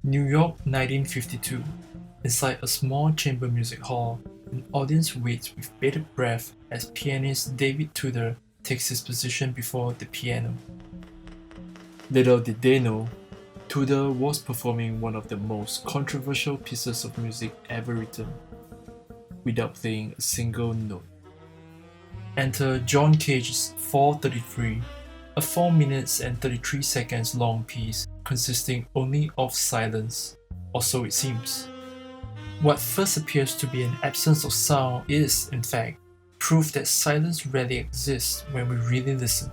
New York, 1952. Inside a small chamber music hall, an audience waits with bated breath as pianist David Tudor takes his position before the piano. Little did they know, Tudor was performing one of the most controversial pieces of music ever written, without playing a single note. Enter John Cage's 433, a 4 minutes and 33 seconds long piece consisting only of silence, or so it seems. What first appears to be an absence of sound is, in fact, proof that silence rarely exists when we really listen.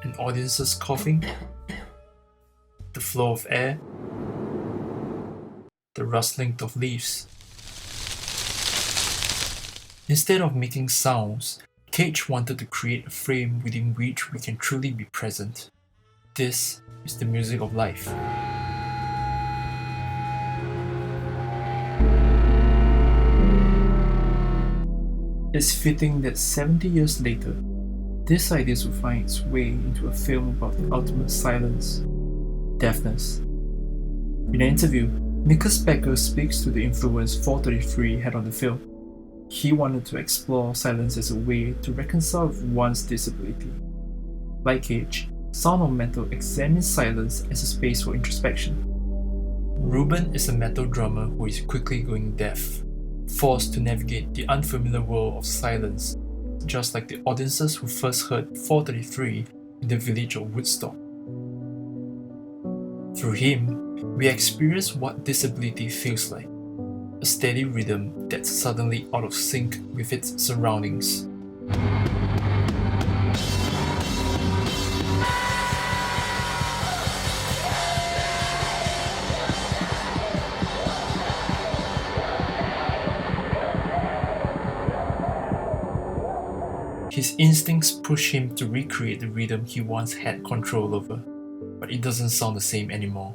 An audience's coughing, the flow of air, the rustling of leaves. Instead of making sounds, Cage wanted to create a frame within which we can truly be present. This is the music of life. It's fitting that 70 years later, this idea will find its way into a film about the ultimate silence, deafness. In an interview, Nicholas Becker speaks to the influence 433 had on the film. He wanted to explore silence as a way to reconcile with one's disability. Like Cage, Sound of Metal examines silence as a space for introspection. Ruben is a metal drummer who is quickly going deaf, forced to navigate the unfamiliar world of silence, just like the audiences who first heard 433 in the village of Woodstock. Through him, we experience what disability feels like, a steady rhythm that's suddenly out of sync with its surroundings. His instincts push him to recreate the rhythm he once had control over, but it doesn't sound the same anymore.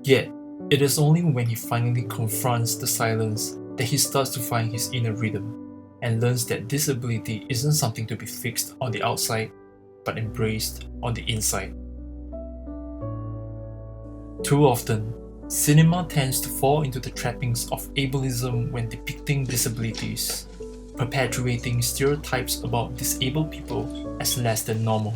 Yet, it is only when he finally confronts the silence that he starts to find his inner rhythm, and learns that disability isn't something to be fixed on the outside, but embraced on the inside. Too often, cinema tends to fall into the trappings of ableism when depicting disabilities, perpetuating stereotypes about disabled people as less than normal.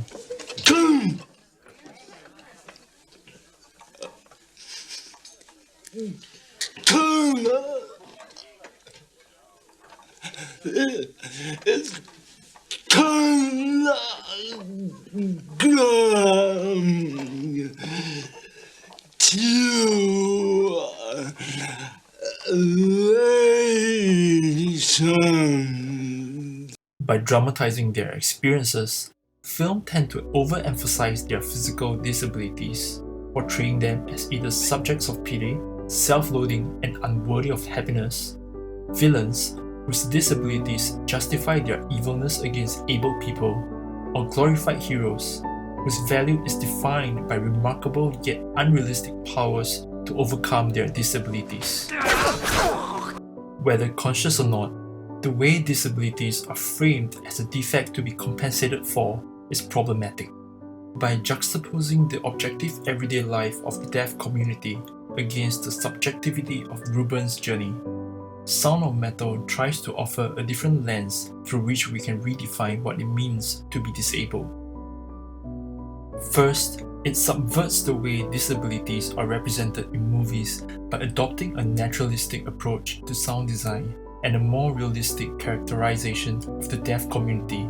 By dramatizing their experiences, films tend to overemphasize their physical disabilities, portraying them as either subjects of pity, self-loathing, and unworthy of happiness, villains whose disabilities justify their evilness against able people, or glorified heroes whose value is defined by remarkable yet unrealistic powers to overcome their disabilities. Whether conscious or not, the way disabilities are framed as a defect to be compensated for is problematic. By juxtaposing the objective everyday life of the deaf community against the subjectivity of Ruben's journey, Sound of Metal tries to offer a different lens through which we can redefine what it means to be disabled. First, it subverts the way disabilities are represented in movies by adopting a naturalistic approach to sound design and a more realistic characterization of the deaf community.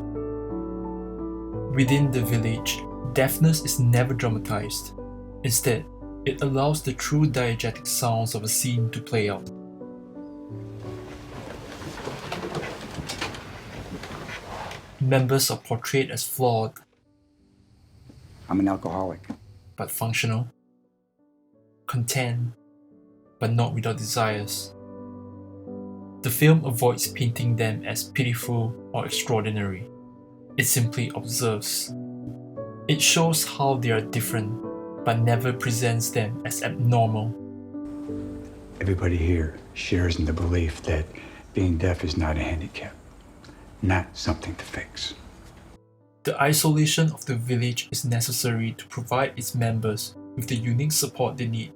Within the village, deafness is never dramatized. Instead, it allows the true diegetic sounds of a scene to play out. Members are portrayed as flawed, I'm an alcoholic. but functional, content, but not without desires. The film avoids painting them as pitiful or extraordinary. It simply observes. It shows how they are different, but never presents them as abnormal. Everybody here shares in the belief that being deaf is not a handicap, not something to fix. The isolation of the village is necessary to provide its members with the unique support they need.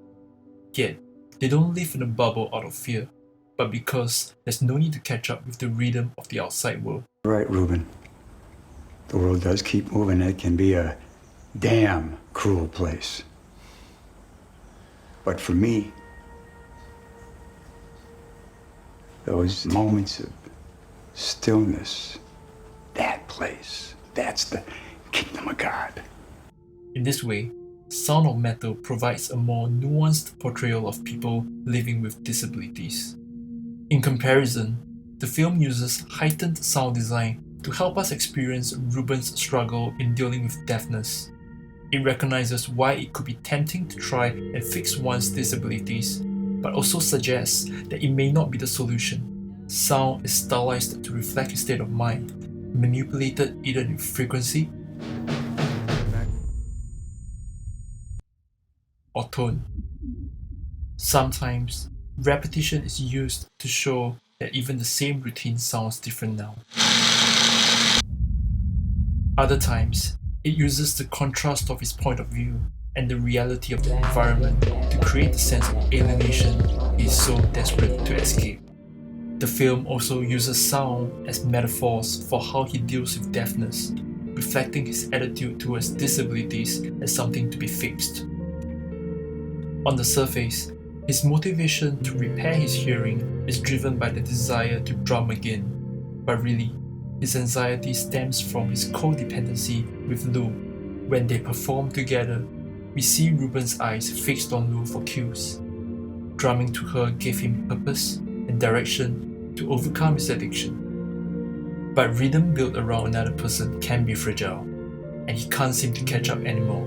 Yet, they don't live in a bubble out of fear, but because there's no need to catch up with the rhythm of the outside world. Right, Ruben. The world does keep moving. It can be a damn cruel place. But for me, those moments of stillness, that place, that's the kingdom of God. In this way, Sound of Metal provides a more nuanced portrayal of people living with disabilities. In comparison, the film uses heightened sound design to help us experience Ruben's struggle in dealing with deafness. It recognizes why it could be tempting to try and fix one's disabilities, but also suggests that it may not be the solution. Sound is stylized to reflect his state of mind, manipulated either in frequency or tone. Sometimes, repetition is used to show that even the same routine sounds different now. Other times, it uses the contrast of his point of view and the reality of the environment to create the sense of alienation he is so desperate to escape. The film also uses sound as metaphors for how he deals with deafness, reflecting his attitude towards disabilities as something to be fixed. On the surface, his motivation to repair his hearing is driven by the desire to drum again, but really, his anxiety stems from his codependency with Lou. When they perform together, we see Ruben's eyes fixed on Lou for cues. Drumming to her gave him purpose and direction to overcome his addiction. But rhythm built around another person can be fragile, and he can't seem to catch up anymore.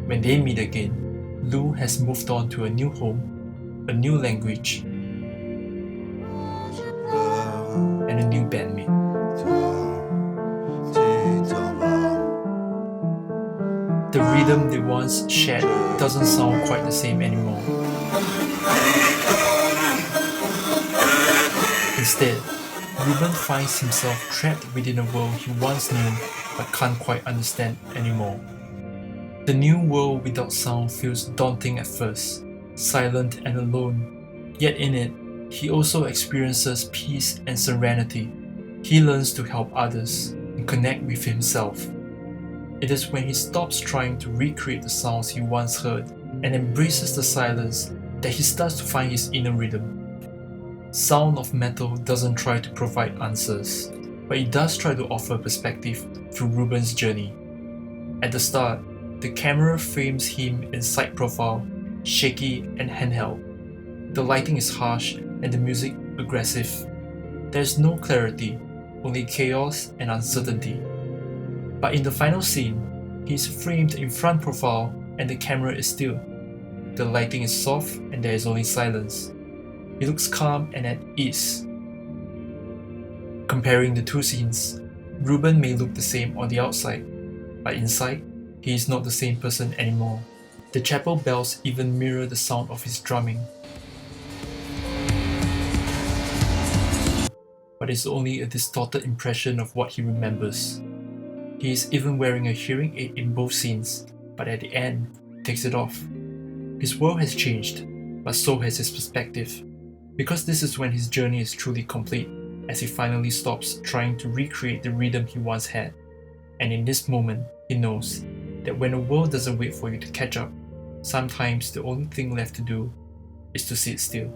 When they meet again, Lou has moved on to a new home, a new language, and a new bandmate. The rhythm they once shared doesn't sound quite the same anymore. Instead, Ruben finds himself trapped within a world he once knew but can't quite understand anymore. The new world without sound feels daunting at first, silent and alone. Yet in it, he also experiences peace and serenity. He learns to help others and connect with himself. It is when he stops trying to recreate the sounds he once heard and embraces the silence that he starts to find his inner rhythm. Sound of Metal doesn't try to provide answers, but it does try to offer perspective through Ruben's journey. At the start, the camera frames him in side profile, shaky and handheld. The lighting is harsh and the music aggressive. There is no clarity, only chaos and uncertainty. But in the final scene, he is framed in front profile and the camera is still. The lighting is soft and there is only silence. He looks calm and at ease. Comparing the two scenes, Ruben may look the same on the outside, but inside, he is not the same person anymore. The chapel bells even mirror the sound of his drumming. But it's only a distorted impression of what he remembers. He is even wearing a hearing aid in both scenes, but at the end, takes it off. His world has changed, but so has his perspective. Because this is when his journey is truly complete, as he finally stops trying to recreate the rhythm he once had. And in this moment, he knows that when the world doesn't wait for you to catch up, sometimes the only thing left to do is to sit still.